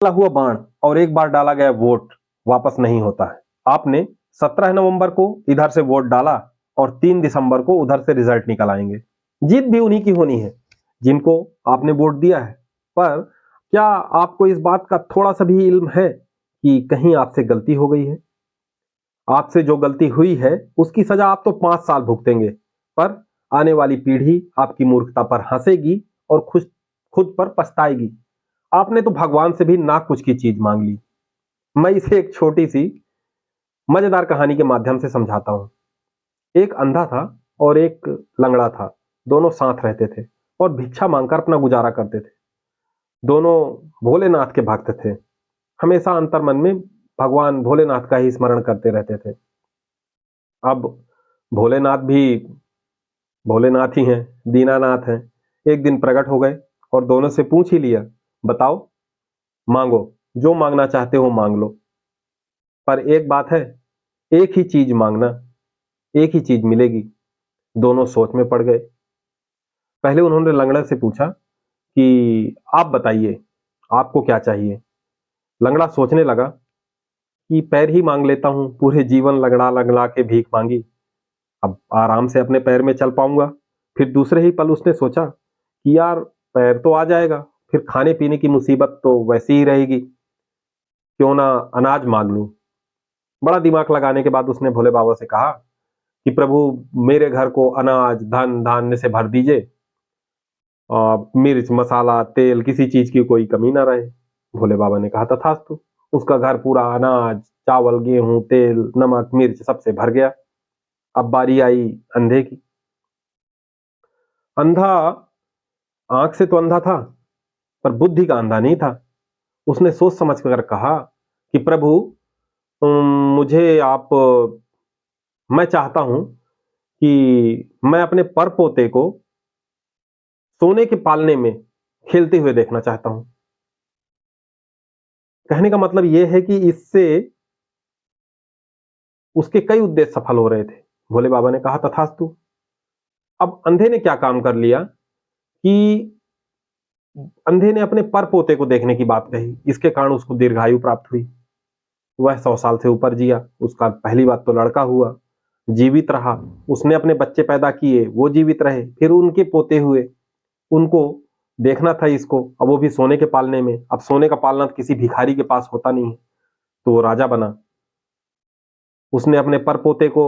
डाला हुआ बाण और एक बार डाला गया वोट वापस नहीं होता है। आपने 17 नवंबर को इधर से वोट डाला और 3 दिसंबर को उधर से रिजल्ट निकल आएंगे। जीत भी उन्हीं की होनी है जिनको आपने वोट दिया है। पर क्या आपको इस बात का थोड़ा सा भी इल्म है कि कहीं आपसे गलती हो गई है? आपसे जो गलती हुई है उसकी सजा आप तो 5 साल भुगतेंगे, पर आने वाली पीढ़ी आपकी मूर्खता पर हंसेगी और खुद पर पछताएगी। आपने तो भगवान से भी ना कुछ की चीज मांग ली। मैं इसे एक छोटी सी मजेदार कहानी के माध्यम से समझाता हूँ। एक अंधा था और एक लंगड़ा था। दोनों साथ रहते थे और भिक्षा मांगकर अपना गुजारा करते थे। दोनों भोलेनाथ के भक्त थे। हमेशा अंतर्मन में भगवान भोलेनाथ का ही स्मरण करते रहते थे। अब भोलेनाथ भी भोलेनाथ ही हैं, दीनानाथ हैं। एक दिन प्रकट हो गए और दोनों से पूछ ही लिया, बताओ, मांगो, जो मांगना चाहते हो मांग लो। पर एक बात है, एक ही चीज मांगना, एक ही चीज मिलेगी। दोनों सोच में पड़ गए। पहले उन्होंने लंगड़ा से पूछा कि आप बताइए, आपको क्या चाहिए? लंगड़ा सोचने लगा कि पैर ही मांग लेता हूं, पूरे जीवन लंगड़ा लंगड़ा के भीख मांगी, अब आराम से अपने पैर में चल पाऊंगा। फिर दूसरे ही पल उसने सोचा कि यार, पैर तो आ जाएगा, फिर खाने पीने की मुसीबत तो वैसी ही रहेगी, क्यों ना अनाज मांग लूं। बड़ा दिमाग लगाने के बाद उसने भोले बाबा से कहा कि प्रभु, मेरे घर को अनाज धन धान्य से भर दीजिए, मिर्च मसाला तेल किसी चीज की कोई कमी ना रहे। भोले बाबा ने कहा तथास्तु। उसका घर पूरा अनाज चावल गेहूं तेल नमक मिर्च सबसे भर गया। अब बारी आई अंधे की। अंधा आंख से तो अंधा था, पर बुद्धि का अंधा नहीं था। उसने सोच समझ कर कहा कि प्रभु, मुझे आप मैं चाहता हूं कि मैं अपने पर पोते को सोने के पालने में खेलते हुए देखना चाहता हूं। कहने का मतलब यह है कि इससे उसके कई उद्देश्य सफल हो रहे थे। भोले बाबा ने कहा तथास्तु। अब अंधे ने क्या काम कर लिया कि अंधे ने अपने पर पोते को देखने की बात कही। इसके कारण उसको दीर्घायु प्राप्त हुई। वह 100 साल से ऊपर जिया। उसका पहली बात तो लड़का हुआ, जीवित रहा। उसने अपने बच्चे पैदा किए, वो जीवित रहे, फिर उनके पोते हुए। उनको देखना था इसको, अब वो भी सोने के पालने में। अब सोने का पालना तो किसी भिखारी के पास होता नहीं है, तो वो राजा बना। उसने अपने पर पोते को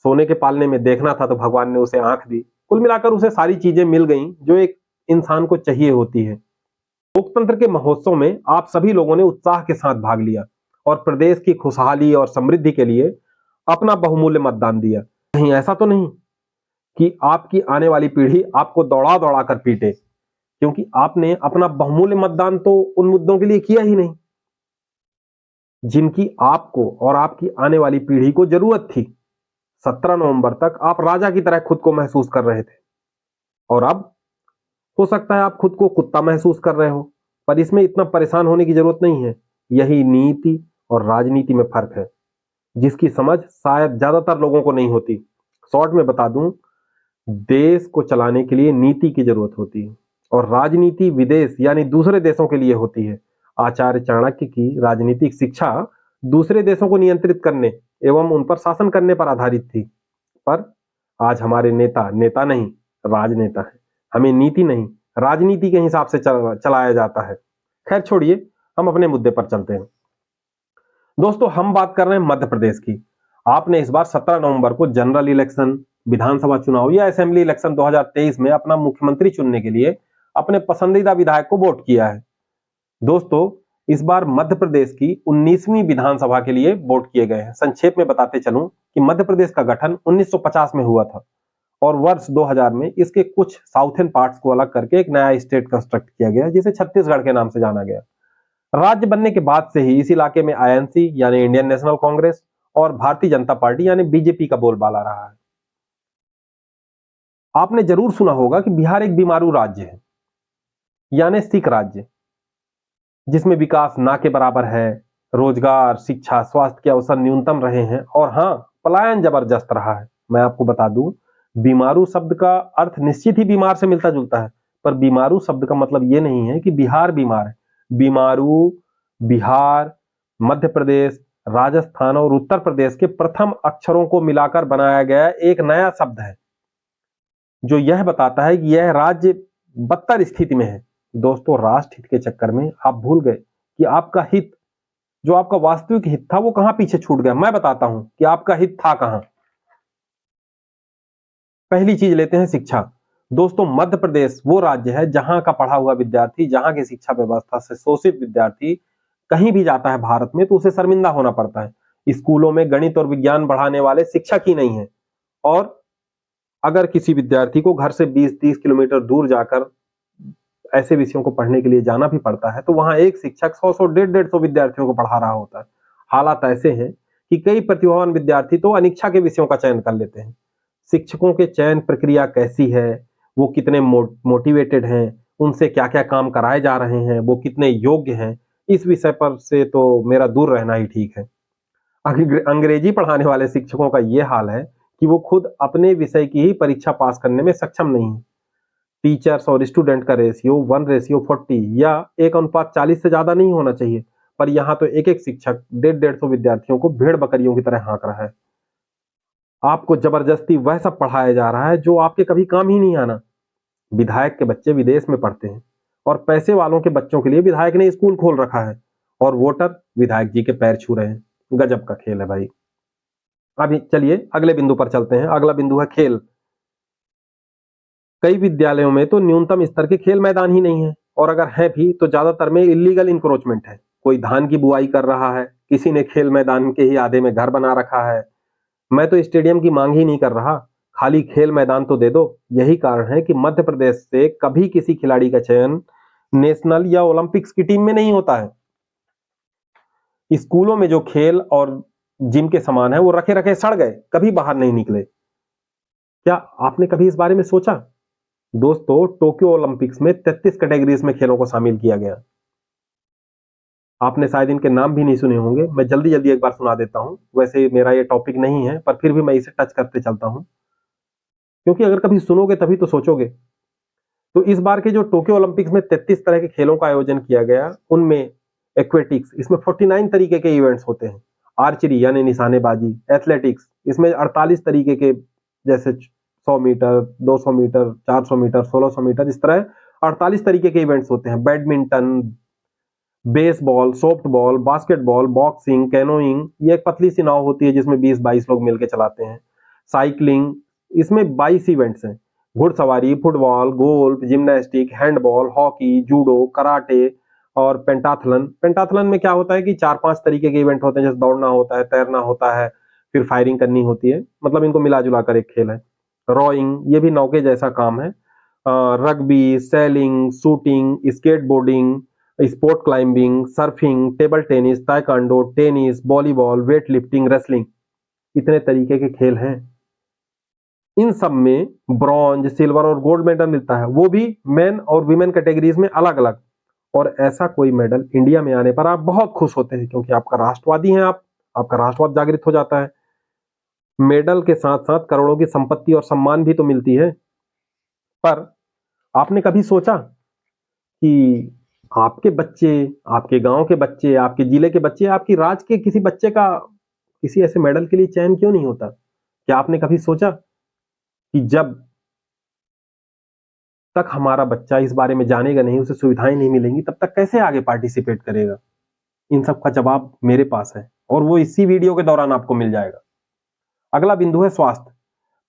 सोने के पालने में देखना था, तो भगवान ने उसे आंख दी। कुल मिलाकर उसे सारी चीजें मिल गईं जो एक इंसान को चाहिए होती है। लोकतंत्र के महोत्सव में आप सभी लोगों ने उत्साह के साथ भाग लिया और प्रदेश की खुशहाली और समृद्धि के लिए अपना बहुमूल्य मतदान दिया। कहीं ऐसा तो नहीं कि आपकी आने वाली पीढ़ी आपको दौड़ा दौड़ा कर पीटे, क्योंकि आपने अपना बहुमूल्य मतदान तो उन मुद्दों के लिए किया ही नहीं जिनकी आपको और आपकी आने वाली पीढ़ी को जरूरत थी। 17 नवंबर तक आप राजा की तरह खुद को महसूस कर रहे थे, और अब हो सकता है आप खुद को कुत्ता महसूस कर रहे हो। पर इसमें इतना परेशान होने की जरूरत नहीं है। यही नीति और राजनीति में फर्क है, जिसकी समझ शायद ज्यादातर लोगों को नहीं होती। शॉर्ट में बता दूं, देश को चलाने के लिए नीति की जरूरत होती है और राजनीति विदेश यानी दूसरे देशों के लिए होती है। आचार्य चाणक्य की राजनीतिक शिक्षा दूसरे देशों को नियंत्रित करने एवं उन पर शासन करने पर आधारित थी। पर आज हमारे नेता नेता नहीं, राजनेता है। हमें नीति नहीं, राजनीति के हिसाब से चलाया जाता है। खैर छोड़िए, हम अपने मुद्दे पर चलते हैं। दोस्तों, हम बात कर रहे हैं मध्य प्रदेश की। आपने इस बार 17 नवंबर को जनरल इलेक्शन, विधानसभा चुनाव या असेंबली इलेक्शन 2023 में अपना मुख्यमंत्री चुनने के लिए अपने पसंदीदा विधायक को वोट किया है। दोस्तों, इस बार मध्य प्रदेश की 19वीं विधानसभा के लिए वोट किए गए हैं। संक्षेप में बताते चलूं कि मध्य प्रदेश का गठन 1950 में हुआ था और वर्ष 2000 में इसके कुछ साउथर्न पार्ट्स को अलग करके एक नया स्टेट कंस्ट्रक्ट किया गया, जिसे छत्तीसगढ़ के नाम से जाना गया। राज्य बनने के बाद से ही इस इलाके में आईएनसी यानी इंडियन नेशनल कांग्रेस और भारतीय जनता पार्टी यानी बीजेपी का बोलबाला रहा है। आपने जरूर सुना होगा कि बिहार एक बीमारू राज्य है, यानी सिक राज्य, जिसमें विकास ना के बराबर है। रोजगार शिक्षा स्वास्थ्य के अवसर न्यूनतम रहे हैं और हाँ, पलायन जबरदस्त रहा है। मैं आपको बता दूं, बीमारू शब्द का अर्थ निश्चित ही बीमार से मिलता जुलता है, पर बीमारू शब्द का मतलब यह नहीं है कि बिहार बीमार है। बीमारू बिहार, मध्य प्रदेश, राजस्थान और उत्तर प्रदेश के प्रथम अक्षरों को मिलाकर बनाया गया एक नया शब्द है, जो यह बताता है कि यह राज्य बदतर स्थिति में है। दोस्तों, राष्ट्र हित के चक्कर में आप भूल गए कि आपका हित, जो आपका वास्तविक हित था, वो कहां पीछे छूट गया। मैं बताता हूं कि आपका हित था कहां। पहली चीज लेते हैं शिक्षा। दोस्तों, मध्य प्रदेश वो राज्य है जहां का पढ़ा हुआ विद्यार्थी, जहां की शिक्षा व्यवस्था से शोषित विद्यार्थी कहीं भी जाता है भारत में तो उसे शर्मिंदा होना पड़ता है। स्कूलों में गणित और विज्ञान पढ़ाने वाले शिक्षक ही नहीं है, और अगर किसी विद्यार्थी को घर से 20-30 किलोमीटर दूर जाकर ऐसे विषयों को पढ़ने के लिए जाना भी पड़ता है, तो वहां एक शिक्षक 100-100, 150-150 विद्यार्थियों को पढ़ा रहा होता है। हालात ऐसे हैं कि कई प्रतिभावान विद्यार्थी तो अनिच्छा के विषयों का चयन कर लेते हैं। शिक्षकों के चयन प्रक्रिया कैसी है, वो कितने मोटिवेटेड हैं, उनसे क्या क्या काम कराए जा रहे हैं, वो कितने योग्य हैं, इस विषय पर से तो मेरा दूर रहना ही ठीक है। अंग्रेजी पढ़ाने वाले शिक्षकों का ये हाल है कि वो खुद अपने विषय की ही परीक्षा पास करने में सक्षम नहीं है। टीचर्स और स्टूडेंट का रेशियो 1:40 या 1:40 से ज्यादा नहीं होना चाहिए, पर यहाँ तो एक एक शिक्षक 150-150 विद्यार्थियों को भेड़ बकरियों की तरह हाँक रहा है। आपको जबरदस्ती वह सब पढ़ाया जा रहा है जो आपके कभी काम ही नहीं आना। विधायक के बच्चे विदेश में पढ़ते हैं, और पैसे वालों के बच्चों के लिए विधायक ने स्कूल खोल रखा है, और वोटर विधायक जी के पैर छू रहे हैं। गजब का खेल है भाई। अभी चलिए अगले बिंदु पर चलते हैं। अगला बिंदु है खेल। कई विद्यालयों में तो न्यूनतम स्तर के खेल मैदान ही नहीं है, और अगर है भी तो ज्यादातर में इलीगल इंक्रोचमेंट है। कोई धान की बुआई कर रहा है, किसी ने खेल मैदान के ही आधे में घर बना रखा है। मैं तो स्टेडियम की मांग ही नहीं कर रहा, खाली खेल मैदान तो दे दो। यही कारण है कि मध्य प्रदेश से कभी किसी खिलाड़ी का चयन नेशनल या ओलंपिक्स की टीम में नहीं होता है। स्कूलों में जो खेल और जिम के सामान है वो रखे रखे सड़ गए, कभी बाहर नहीं निकले। क्या आपने कभी इस बारे में सोचा? दोस्तों, टोक्यो ओलंपिक्स में 33 कैटेगरीज में खेलों को शामिल किया गया। आपने शायद इनके नाम भी नहीं सुने होंगे, मैं जल्दी जल्दी एक बार सुना देता हूं। वैसे मेरा ये टॉपिक नहीं है, पर फिर भी मैं इसे टच करते चलता हूं, क्योंकि अगर कभी सुनोगे तभी तो सोचोगे। तो इस बार के जो टोक्यो ओलंपिक्स में 33 तरह के खेलों का आयोजन किया गया, उनमें एक्वेटिक्स, इसमें 49 तरीके के इवेंट्स होते हैं। आर्चरी यानी निशानेबाजी, एथलेटिक्स, इसमें 48 तरीके के, जैसे 100 मीटर, 200 मीटर, 400 मीटर, 1600 मीटर, इस तरह 48 तरीके के इवेंट्स होते हैं। Badminton, baseball, softball, basketball, boxing, canoeing, ये एक पतली सी नाव होती है जिसमें 20-22 लोग मिलकर चलाते हैं। साइकिलिंग, इसमें 22 इवेंट्स हैं। घुड़सवारी, football, golf, gymnastic, handball, hockey, judo, karate और पेंटाथलन। पेंटाथलन में क्या होता है कि 4-5 तरीके के इवेंट होते हैं, जैसे दौड़ना होता है, तैरना होता है, फिर फायरिंग करनी होती है। मतलब इनको मिला जुला कर एक खेल है। रोइंग, ये भी नौके जैसा काम है। Rugby, selling, shooting, skateboarding, sport climbing, surfing, table tennis, taekwondo, tennis, volleyball, weight lifting, wrestling, इतने तरीके के खेल हैं। इन सब में ब्रॉन्ज, सिल्वर और गोल्ड मेडल मिलता है, वो भी मेन और विमेन कैटेगरीज में अलग अलग। और ऐसा कोई मेडल इंडिया में आने पर आप बहुत खुश होते हैं, क्योंकि आपका राष्ट्रवादी हैं आप, आपका राष्ट्रवाद जागृत हो जाता है। मेडल के साथ साथ करोड़ों की संपत्ति और सम्मान भी तो मिलती है। पर आपने कभी सोचा कि आपके बच्चे, आपके गांव के बच्चे, आपके जिले के बच्चे, आपकी राज्य के किसी बच्चे का किसी ऐसे मेडल के लिए चयन क्यों नहीं होता? क्या आपने कभी सोचा कि जब तक हमारा बच्चा इस बारे में जानेगा नहीं, उसे सुविधाएं नहीं मिलेंगी, तब तक कैसे आगे पार्टिसिपेट करेगा? इन सब का जवाब मेरे पास है, और वो इसी वीडियो के दौरान आपको मिल जाएगा। अगला बिंदु है स्वास्थ्य।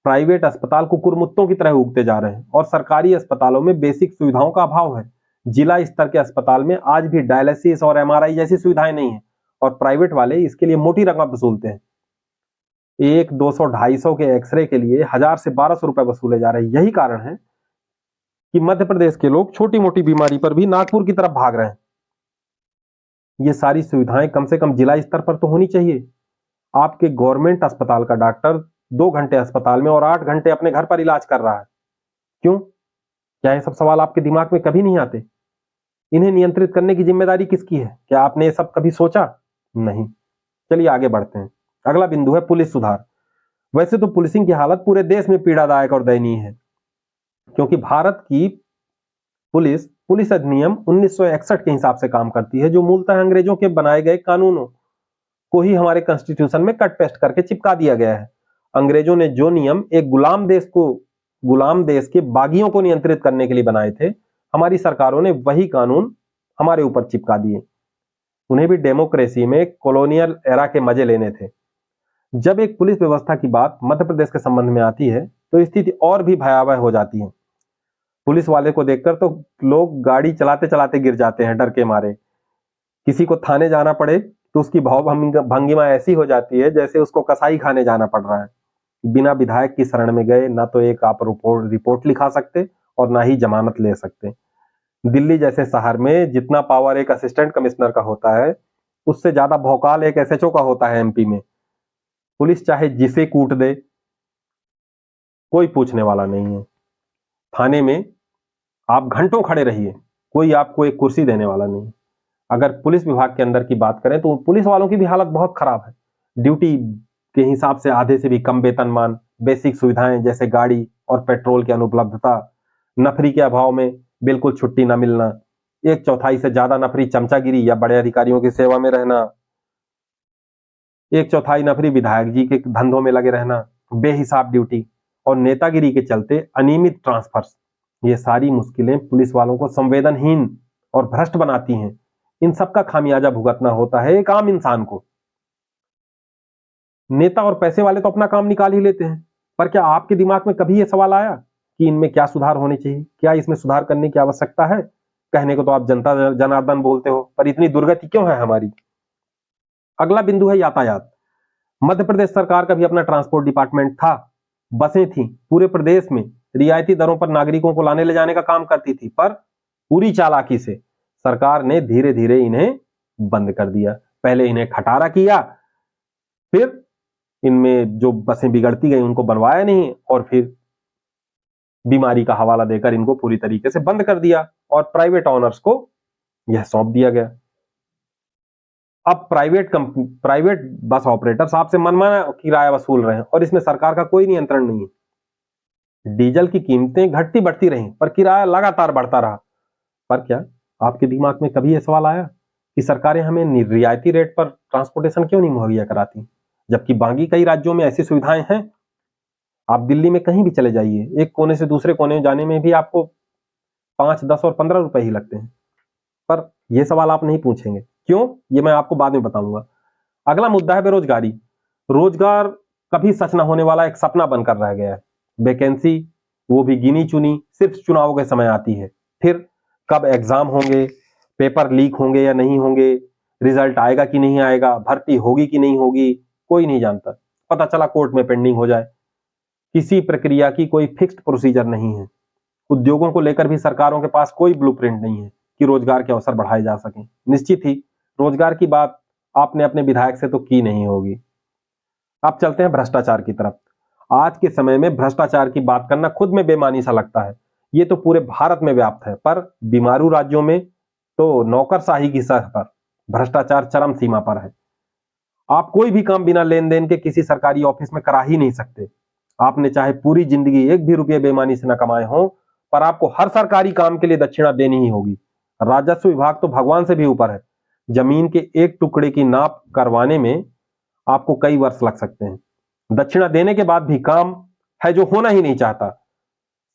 प्राइवेट अस्पताल कुकुरमुत्तों की तरह उगते जा रहे हैं, और सरकारी अस्पतालों में बेसिक सुविधाओं का अभाव है। जिला स्तर के अस्पताल में आज भी डायलिसिस और एमआरआई जैसी सुविधाएं नहीं है, और प्राइवेट वाले इसके लिए मोटी रकम वसूलते हैं। एक 200, 250 के एक्सरे के लिए 1000 से 1200 रुपए वसूले जा रहे हैं। यही कारण है कि मध्य प्रदेश के लोग छोटी मोटी बीमारी पर भी नागपुर की तरफ भाग रहे हैं। ये सारी सुविधाएं कम से कम जिला स्तर पर तो होनी चाहिए। आपके गवर्नमेंट अस्पताल का डॉक्टर 2 घंटे अस्पताल में और 8 घंटे अपने घर पर इलाज कर रहा है। क्यों? क्या ये सब सवाल आपके दिमाग में कभी नहीं आते? इन्हें नियंत्रित करने की जिम्मेदारी किसकी है? क्या आपने ये सब कभी सोचा? नहीं। चलिए आगे बढ़ते हैं। अगला बिंदु है पुलिस सुधार। वैसे तो पुलिसिंग की हालत पूरे देश में पीड़ादायक और दयनीय है, क्योंकि भारत की पुलिस पुलिस अधिनियम 1961 के हिसाब से काम करती है, जो मूलतः अंग्रेजों के बनाए गए कानूनों को ही हमारे कॉन्स्टिट्यूशन में कट पेस्ट करके चिपका दिया गया है। अंग्रेजों ने जो नियम एक गुलाम देश के बागियों को नियंत्रित करने के लिए बनाए थे, हमारी सरकारों ने वही कानून हमारे ऊपर चिपका दिए। उन्हें भी डेमोक्रेसी में कॉलोनियल एरा के मजे लेने थे। जब एक पुलिस व्यवस्था की बात मध्य प्रदेश के संबंध में आती है, तो स्थिति और भी भयावह हो जाती है। पुलिस वाले को देखकर तो लोग गाड़ी चलाते चलाते गिर जाते हैं डर के मारे। किसी को थाने जाना पड़े तो उसकी भाव भंगिमा ऐसी हो जाती है जैसे उसको कसाई खाने जाना पड़ रहा है। बिना विधायक की शरण में गए ना तो एक आप रिपोर्ट लिखा सकते और ना ही जमानत ले सकते। दिल्ली जैसे शहर में जितना पावर एक असिस्टेंट कमिश्नर का होता है, उससे ज्यादा भौकाल एक एसएचओ का होता है एमपी में। पुलिस चाहे जिसे कूट दे, कोई पूछने वाला नहीं है। थाने में आप घंटों खड़े रहिए, कोई आपको एक कुर्सी देने वाला नहीं। अगर पुलिस विभाग के अंदर की बात करें तो पुलिस वालों की भी हालत बहुत खराब है। ड्यूटी के हिसाब से आधे से भी कम वेतनमान, बेसिक सुविधाएं जैसे गाड़ी और पेट्रोल की अनुपलब्धता, नफरी के अभाव में बिल्कुल छुट्टी न मिलना, 1/4 से ज्यादा नफरी चमचागिरी या बड़े अधिकारियों की सेवा में रहना, 1/4 नफरी विधायक जी के धंधों में लगे रहना, बेहिसाब ड्यूटी और नेतागिरी के चलते अनियमित ट्रांसफर्स, ये सारी मुश्किलें पुलिस वालों को संवेदनहीन और भ्रष्ट बनाती हैं। इन सबका खामियाजा भुगतना होता है एक आम इंसान को। नेता और पैसे वाले तो अपना काम निकाल ही लेते हैं, पर क्या आपके दिमाग में कभी यह सवाल आया कि इनमें क्या सुधार होने चाहिए, क्या इसमें सुधार करने की आवश्यकता है? कहने को तो आप जनता जनार्दन बोलते हो, पर इतनी दुर्गति क्यों है हमारी? अगला बिंदु है यातायात। मध्य प्रदेश सरकार का भी अपना ट्रांसपोर्ट डिपार्टमेंट था। बसें थी, पूरे प्रदेश में रियायती दरों पर नागरिकों को लाने ले जाने का काम करती थी, पर पूरी चालाकी से सरकार ने धीरे धीरे इन्हें बंद कर दिया। पहले इन्हें खटारा किया, फिर इनमें जो बसें बिगड़ती गई उनको बनवाया नहीं, और फिर बीमारी का हवाला देकर इनको पूरी तरीके से बंद कर दिया और प्राइवेट ऑनर्स को यह सौंप दिया गया। अब प्राइवेट बस ऑपरेटर्स आपसे मनमाना किराया वसूल रहे हैं और इसमें सरकार का कोई नियंत्रण नहीं है। डीजल की कीमतें घटती बढ़ती रही, पर किराया लगातार बढ़ता रहा। पर क्या आपके दिमाग में कभी यह सवाल आया कि सरकारें हमें रियायती रेट पर ट्रांसपोर्टेशन क्यों नहीं मुहैया कराती, जबकि बाकी कई राज्यों में ऐसी सुविधाएं हैं? आप दिल्ली में कहीं भी चले जाइए, एक कोने से दूसरे कोने में जाने में भी आपको 5, 10 और 15 रुपए ही लगते हैं। पर यह सवाल आप नहीं पूछेंगे, क्यों? ये मैं आपको बाद में बताऊंगा। अगला मुद्दा है बेरोजगारी। रोजगार कभी सच न होने वाला एक सपना बनकर रह गया है। वैकेंसी वो भी गिनी चुनी सिर्फ चुनाव के समय आती है। फिर कब एग्जाम होंगे, पेपर लीक होंगे या नहीं होंगे, रिजल्ट आएगा कि नहीं आएगा, भर्ती होगी कि नहीं होगी, कोई नहीं जानता। पता चला कोर्ट में पेंडिंग हो जाए। किसी प्रक्रिया की कोई फिक्स्ड प्रोसीजर नहीं है। उद्योगों को लेकर भी सरकारों के पास कोई ब्लूप्रिंट नहीं है कि रोजगार के अवसर बढ़ाए जा सकें। निश्चित ही रोजगार की बात आपने अपने विधायक से तो की नहीं होगी। अब चलते हैं भ्रष्टाचार की तरफ। आज के समय में भ्रष्टाचार की बात करना खुद में बेमानी सा लगता है। ये तो पूरे भारत में व्याप्त है, पर बीमारू राज्यों में तो नौकरशाही की सतह पर भ्रष्टाचार चरम सीमा पर है। आप कोई भी काम बिना लेन देन के किसी सरकारी ऑफिस में करा ही नहीं सकते। आपने चाहे पूरी जिंदगी एक भी रुपये बेईमानी से न कमाए हों, पर आपको हर सरकारी काम के लिए दक्षिणा देनी ही होगी। राजस्व विभाग तो भगवान से भी ऊपर है। जमीन के एक टुकड़े की नाप करवाने में आपको कई वर्ष लग सकते हैं। दक्षिणा देने के बाद भी काम है जो होना ही नहीं चाहता।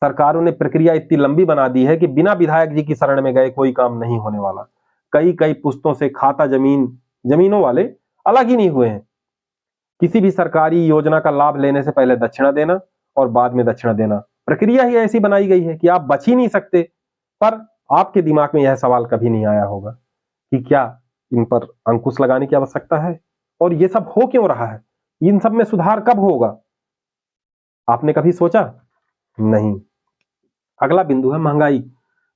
सरकारों ने प्रक्रिया इतनी लंबी बना दी है कि बिना विधायक जी की शरण में गए कोई काम नहीं होने वाला। कई कई पुश्तों से खाता जमीनों वाले अलग ही नहीं हुए हैं। किसी भी सरकारी योजना का लाभ लेने से पहले दक्षिणा देना और बाद में दक्षिणा देना, प्रक्रिया ही ऐसी बनाई गई है कि आप बच ही नहीं सकते। पर आपके दिमाग में यह सवाल कभी नहीं आया होगा कि क्या इन पर अंकुश लगाने की आवश्यकता है, और ये सब हो क्यों रहा है, इन सब में सुधार कब होगा? आपने कभी सोचा? नहीं। अगला बिंदु है महंगाई।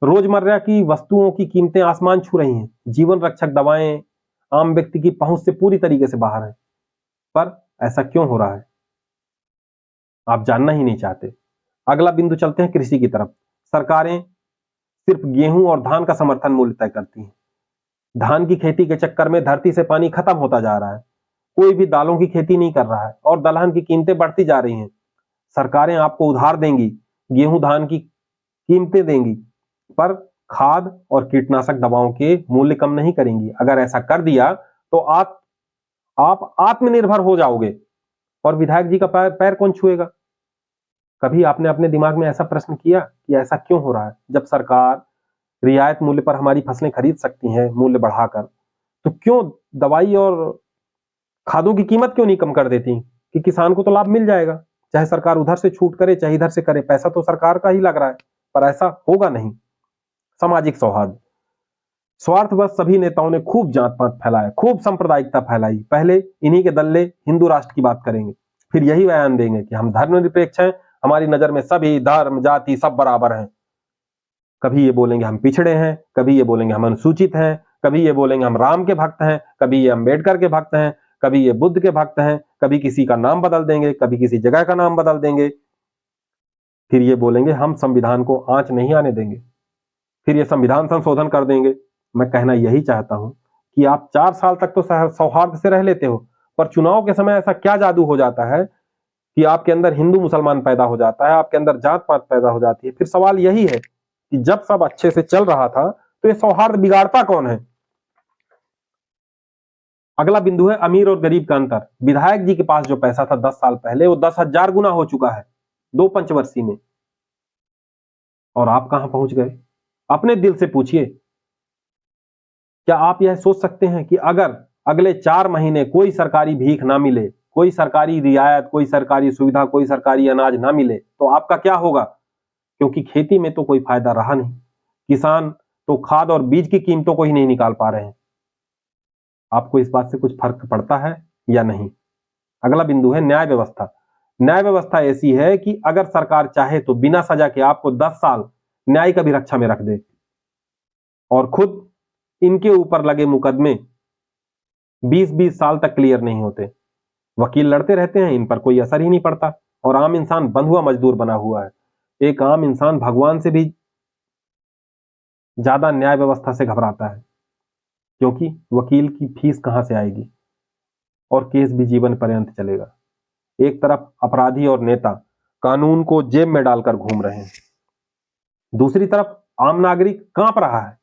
रोजमर्रा की वस्तुओं की कीमतें आसमान छू रही हैं। जीवन रक्षक दवाएं आम व्यक्ति की पहुंच से पूरी तरीके से बाहर है। पर ऐसा क्यों हो रहा है, आप जानना ही नहीं चाहते। अगला बिंदु चलते हैं कृषि की तरफ। सरकारें सिर्फ गेहूं और धान का समर्थन मूल्य तय करती हैं। धान की खेती के चक्कर में धरती से पानी खत्म होता जा रहा है। कोई भी दालों की खेती नहीं कर रहा है और दलहन की कीमतें बढ़ती जा रही हैं। सरकारें आपको उधार देंगी, गेहूं धान की कीमतें देंगी, पर खाद और कीटनाशक दवाओं के मूल्य कम नहीं करेंगी। अगर ऐसा कर दिया तो आप आत्मनिर्भर हो जाओगे और विधायक जी का पैर कौन छुएगा? कभी आपने अपने दिमाग में ऐसा प्रश्न किया कि ऐसा क्यों हो रहा है? जब सरकार रियायत मूल्य पर हमारी फसलें खरीद सकती हैं मूल्य बढ़ाकर, तो क्यों दवाई और खादों की कीमत क्यों नहीं कम कर देती कि किसान को तो लाभ मिल जाएगा? चाहे सरकार उधर से छूट करे, चाहे इधर से करे, पैसा तो सरकार का ही लग रहा है, पर ऐसा होगा नहीं। सामाजिक सौहार्द, स्वार्थवश सभी नेताओं ने खूब जात-पात फैलाया, खूब सांप्रदायिकता फैलाई। पहले इन्हीं के दल्ले हिंदू राष्ट्र की बात करेंगे, फिर यही बयान देंगे कि हम धर्मनिरपेक्ष हैं, हमारी नजर में सभी धर्म, जाति सब बराबर हैं। कभी ये बोलेंगे हम पिछड़े हैं, कभी ये बोलेंगे हम अनुसूचित हैं, कभी ये बोलेंगे हम राम के भक्त हैं, कभी ये अंबेडकर के भक्त हैं, कभी ये बुद्ध के भक्त हैं, कभी किसी का नाम बदल देंगे, कभी किसी जगह का नाम बदल देंगे। फिर ये बोलेंगे हम संविधान को आंच नहीं आने देंगे, फिर ये संविधान संशोधन कर देंगे। मैं कहना यही चाहता हूं कि आप 4 साल तक तो सौहार्द से रह लेते हो, पर चुनाव के समय ऐसा क्या जादू हो जाता है कि आपके अंदर हिंदू मुसलमान पैदा हो जाता है, आपके अंदर जात पात पैदा हो जाती है। फिर सवाल यही है कि जब सब अच्छे से चल रहा था तो ये सौहार्द बिगाड़ता कौन है? अगला बिंदु है अमीर और गरीब का अंतर। विधायक जी के पास जो पैसा था 10 साल पहले, वो 10,000 गुना हो चुका है 2 पंचवर्षीय में। और आप कहां पहुंच गए? अपने दिल से पूछिए, क्या आप यह सोच सकते हैं कि अगर अगले 4 महीने कोई सरकारी भीख ना मिले, कोई सरकारी रियायत, कोई सरकारी सुविधा, कोई सरकारी अनाज ना मिले, तो आपका क्या होगा? क्योंकि खेती में तो कोई फायदा रहा नहीं। किसान तो खाद और बीज की कीमतों को ही नहीं निकाल पा रहे हैं। आपको इस बात से कुछ फर्क पड़ता है या नहीं? अगला बिंदु है न्याय व्यवस्था। न्याय व्यवस्था ऐसी है कि अगर सरकार चाहे तो बिना सजा के आपको 10 साल न्यायिक अभिरक्षा में रख दे और खुद इनके ऊपर लगे मुकदमे 20-20 साल तक क्लियर नहीं होते। वकील लड़ते रहते हैं, इन पर कोई असर ही नहीं पड़ता और आम इंसान बंधुआ मजदूर बना हुआ है। एक आम इंसान भगवान से भी ज्यादा न्याय व्यवस्था से घबराता है, क्योंकि वकील की फीस कहां से आएगी और केस भी जीवन पर्यंत चलेगा। एक तरफ अपराधी और नेता कानून को जेब में डालकर घूम रहे हैं, दूसरी तरफ आम नागरिक कांप रहा है।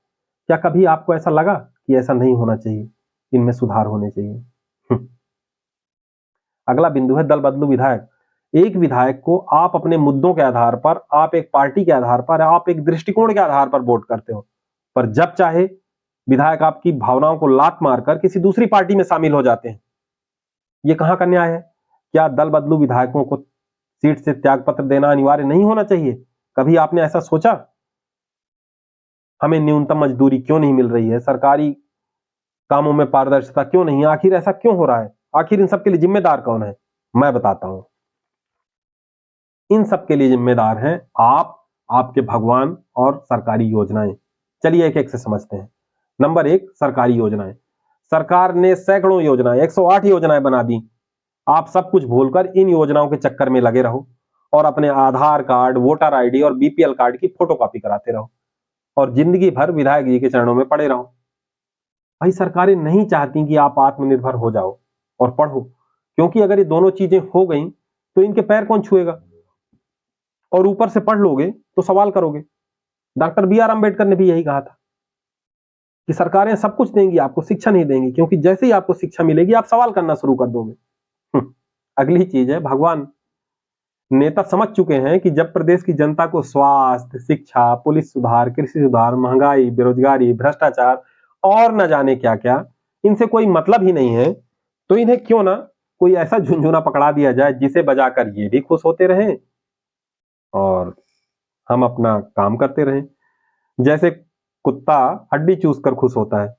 क्या कभी आपको ऐसा लगा कि ऐसा नहीं होना चाहिए, इनमें सुधार होने चाहिए? अगला बिंदु है दल बदलू विधायक। एक विधायक को आप अपने मुद्दों के आधार पर, आप एक पार्टी के आधार पर, आप एक दृष्टिकोण के आधार पर वोट करते हो, पर जब चाहे विधायक आपकी भावनाओं को लात मारकर किसी दूसरी पार्टी में शामिल हो जाते हैं। यह कहां का न्याय है? क्या दल बदलू विधायकों को सीट से त्यागपत्र देना अनिवार्य नहीं होना चाहिए? कभी आपने ऐसा सोचा? हमें न्यूनतम मजदूरी क्यों नहीं मिल रही है? सरकारी कामों में पारदर्शिता क्यों नहीं? आखिर ऐसा क्यों हो रहा है? आखिर इन सब के लिए जिम्मेदार कौन है? मैं बताता हूं। इन सब के लिए जिम्मेदार हैं आप, आपके भगवान और सरकारी योजनाएं। चलिए एक एक से समझते हैं। नंबर 1, सरकारी योजनाएं। सरकार ने सैकड़ों योजनाएं, 108 योजनाएं बना दी। आप सब कुछ भूलकर इन योजनाओं के चक्कर में लगे रहो और अपने आधार कार्ड, वोटर आईडी और बीपीएल कार्ड की फोटोकॉपी कराते रहो और जिंदगी भर विधायक जी के चरणों में पड़े रहो। भाई, सरकारें नहीं चाहती कि आप आत्मनिर्भर हो जाओ और पढ़ो, क्योंकि अगर ये दोनों चीजें हो गई तो इनके पैर कौन छुएगा? और ऊपर से पढ़ लोगे तो सवाल करोगे। डॉक्टर बी आर अंबेडकर ने भी यही कहा था कि सरकारें सब कुछ देंगी, आपको शिक्षा नहीं देंगी, क्योंकि जैसे ही आपको शिक्षा मिलेगी आप सवाल करना शुरू कर दोगे। अगली चीज है भगवान। नेता समझ चुके हैं कि जब प्रदेश की जनता को स्वास्थ्य, शिक्षा, पुलिस सुधार, कृषि सुधार, महंगाई, बेरोजगारी, भ्रष्टाचार और न जाने क्या क्या, इनसे कोई मतलब ही नहीं है, तो इन्हें क्यों ना कोई ऐसा झुनझुना पकड़ा दिया जाए जिसे बजाकर ये भी खुश होते रहें और हम अपना काम करते रहें। जैसे कुत्ता हड्डी चूस कर खुश होता है,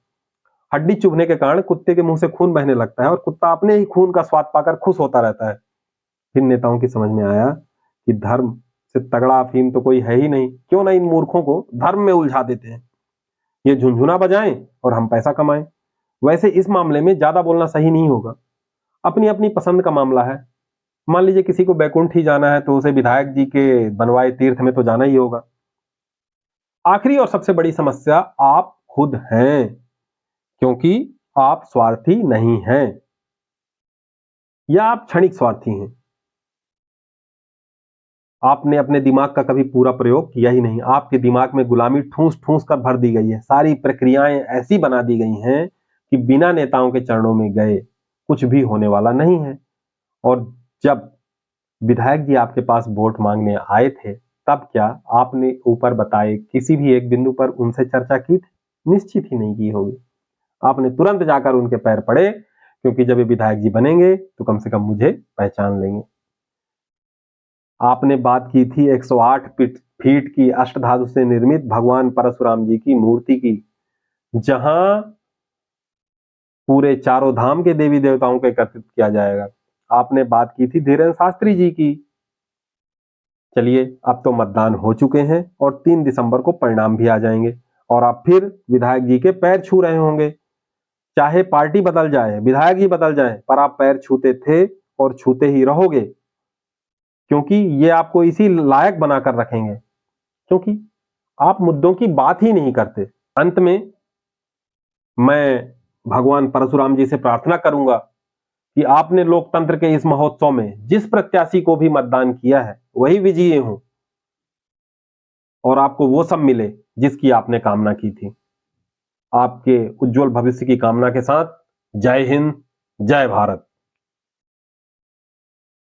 हड्डी चुभने के कारण कुत्ते के मुंह से खून बहने लगता है और कुत्ता अपने ही खून का स्वाद पाकर खुश होता रहता है। फिर नेताओं की समझ में आया कि धर्म से तगड़ा अफीम तो कोई है ही नहीं, क्यों ना इन मूर्खों को धर्म में उलझा देते हैं, ये झुनझुना बजाएं और हम पैसा कमाएं। वैसे इस मामले में ज्यादा बोलना सही नहीं होगा, अपनी अपनी पसंद का मामला है। मान लीजिए किसी को बैकुंठ ही जाना है तो उसे विधायक जी के बनवाए तीर्थ में तो जाना ही होगा। आखिरी और सबसे बड़ी समस्या आप खुद हैं, क्योंकि आप स्वार्थी नहीं हैं या आप क्षणिक स्वार्थी हैं। आपने अपने दिमाग का कभी पूरा प्रयोग किया ही नहीं। आपके दिमाग में गुलामी ठूस-ठूस कर भर दी गई है। सारी प्रक्रियाएँ ऐसी बना दी गई हैं कि बिना नेताओं के चरणों में गए कुछ भी होने वाला नहीं है। और जब विधायक जी आपके पास वोट मांगने आए थे, तब क्या आपने ऊपर बताए किसी भी एक बिंदु पर उनसे चर्चा की थी? निश्चित ही नहीं की होगी। आपने तुरंत जाकर उनके पैर पड़े, क्योंकि जब ये विधायक जी बनेंगे तो कम से कम मुझे पहचान लेंगे। आपने बात की थी 108 फीट की अष्टधातु से निर्मित भगवान परशुराम जी की मूर्ति की, जहां पूरे चारों धाम के देवी देवताओं को एकत्रित किया जाएगा। आपने बात की थी धीरेन्द्र शास्त्री जी की। चलिए, अब तो मतदान हो चुके हैं और 3 दिसंबर को परिणाम भी आ जाएंगे और आप फिर विधायक जी के पैर छू रहे होंगे। चाहे पार्टी बदल जाए, विधायक जी बदल जाए, पर आप पैर छूते थे और छूते ही रहोगे, क्योंकि ये आपको इसी लायक बनाकर रखेंगे, क्योंकि आप मुद्दों की बात ही नहीं करते। अंत में मैं भगवान परशुराम जी से प्रार्थना करूंगा कि आपने लोकतंत्र के इस महोत्सव में जिस प्रत्याशी को भी मतदान किया है वही विजयी हो और आपको वो सब मिले जिसकी आपने कामना की थी। आपके उज्जवल भविष्य की कामना के साथ जय हिंद, जय भारत।